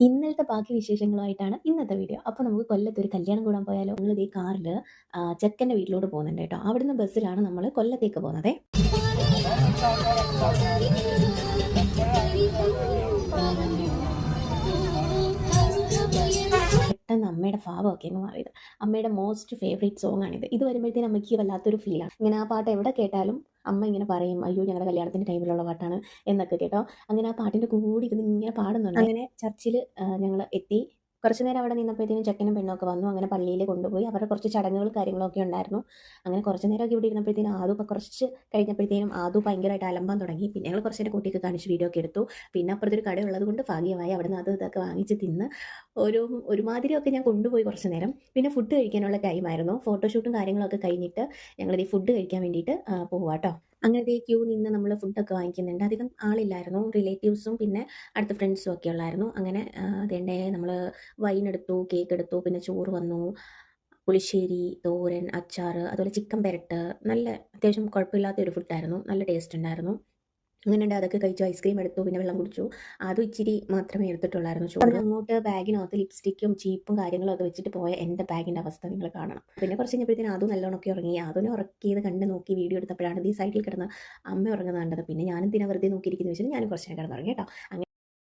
ഇന്നലത്തെ ബാക്കി വിശേഷങ്ങളുമായിട്ടാണ് ഇന്നത്തെ വീഡിയോ. അപ്പോൾ നമുക്ക് കൊല്ലത്ത് ഒരു കല്യാണം കൂടാൻ പോയാലോ? ഞങ്ങൾ ഈ കാറിൽ ചെക്കൻ്റെ വീട്ടിലോട്ട് പോകുന്നുണ്ട് കേട്ടോ. അവിടുന്ന് ബസ്സിലാണ് നമ്മൾ കൊല്ലത്തേക്ക് പോകുന്നത്. പെട്ടെന്ന് അമ്മയുടെ ഭാവമൊക്കെ അങ്ങ് മാറിയത്. അമ്മയുടെ മോസ്റ്റ് ഫേവറേറ്റ് സോങ് ആണിത്. ഇത് വരുമ്പോഴത്തേനും അമ്മയ്ക്ക് വല്ലാത്തൊരു ഫീലാണ്. ഇങ്ങനെ ആ പാട്ട് എവിടെ കേട്ടാലും അമ്മ ഇങ്ങനെ പറയും, അയ്യോ ഞങ്ങളുടെ കല്യാണത്തിൻ്റെ ടൈമിലുള്ള പാട്ടാണ് എന്നൊക്കെ കേട്ടോ. അങ്ങനെ ആ പാട്ടിൻ്റെ കൂടി ഇരുന്ന് ഇങ്ങനെ പാടുന്നുണ്ട്. അങ്ങനെ ചർച്ചിൽ ഞങ്ങൾ എത്തി. കുറച്ച് നേരം അവിടെ നിന്നപ്പോഴത്തേനും ചെക്കനും പെണ്ണൊക്കെ വന്നു. അങ്ങനെ പള്ളിയിൽ കൊണ്ടുപോയി. അവരുടെ കുറച്ച് ചടങ്ങുകളും കാര്യങ്ങളൊക്കെ ഉണ്ടായിരുന്നു. അങ്ങനെ കുറച്ച് നേരമൊക്കെ ഇവിടെ ഇരുന്നപ്പോഴത്തേനും കുറച്ച് കഴിഞ്ഞപ്പോഴത്തേനും ഭയങ്കരമായിട്ട് അലമ്പാൻ തുടങ്ങി. പിന്നെ ഞങ്ങൾ കുറച്ച് നേരം കുട്ടിയൊക്കെ കാണിച്ച് വീഡിയോ ഒക്കെ എടുത്തു. പിന്നെ അപ്പുറത്തൊരു കട ഉള്ളത് കൊണ്ട് ഭാഗ്യമായി അവിടെ നിന്ന് ഇതൊക്കെ വാങ്ങിച്ച് തിന്ന് ഒരുമാതിരിയൊക്കെ ഞാൻ കൊണ്ടുപോയി കുറച്ച് നേരം. പിന്നെ ഫുഡ് കഴിക്കാനുള്ള ടൈമായിരുന്നു. ഫോട്ടോഷൂട്ടും കാര്യങ്ങളൊക്കെ കഴിഞ്ഞിട്ട് ഞങ്ങളിത് ഫുഡ് കഴിക്കാൻ വേണ്ടിയിട്ട് പോവാട്ടോ. അങ്ങനെ ക്യൂ നിന്ന് നമ്മൾ ഫുഡൊക്കെ വാങ്ങിക്കുന്നുണ്ട്. അധികം ആളില്ലായിരുന്നു. റിലേറ്റീവ്സും പിന്നെ അടുത്ത ഫ്രണ്ട്സും ഒക്കെ ഉള്ളായിരുന്നു. അങ്ങനെ അതേണ്ടേ നമ്മൾ വൈൻ എടുത്തു, കേക്ക് എടുത്തു, പിന്നെ ചോറ് വന്നു, പുളിശ്ശേരി, തോരൻ, അച്ചാർ, അതുപോലെ ചിക്കൻ പെരട്ട്. നല്ല അത്യാവശ്യം കുഴപ്പമില്ലാത്ത ഒരു ഫുഡായിരുന്നു. നല്ല ടേസ്റ്റ് ഉണ്ടായിരുന്നു. അങ്ങനെയുണ്ട് അതൊക്കെ കഴിച്ചു. ഐസ്ക്രീം എടുത്തു, പിന്നെ വെള്ളം കുടിച്ചു. അതും ഇച്ചിരി മാത്രമേ എടുത്തിട്ടുള്ളായിരുന്നു ചോറ്. അങ്ങോട്ട് ബാഗിനകത്ത് ലിപ്സ്റ്റിക്കും ചീപ്പും കാര്യങ്ങളൊക്കെ വെച്ചിട്ട് പോയ എൻ്റെ ബാഗിൻ്റെ അവസ്ഥ നിങ്ങൾ കാണണം. പിന്നെ കുറച്ച് കഴിഞ്ഞപ്പോഴത്തേനും അതും നല്ലോണമൊക്കെ ഉറങ്ങി. അതിനെ ഉറക്കിയത് കണ്ട് നോക്കി വീഡിയോ എടുത്തപ്പോഴാണ് ഈ സൈഡിൽ കിടന്ന് അമ്മ ഉറങ്ങുന്നത് കണ്ടത്. പിന്നെ ഞാനും വെറുതെ നോക്കിയിരിക്കുന്നു വെച്ചിട്ട് ഞാനും കുറച്ച് നേരം കിടന്നുറങ്ങി കേട്ടോ.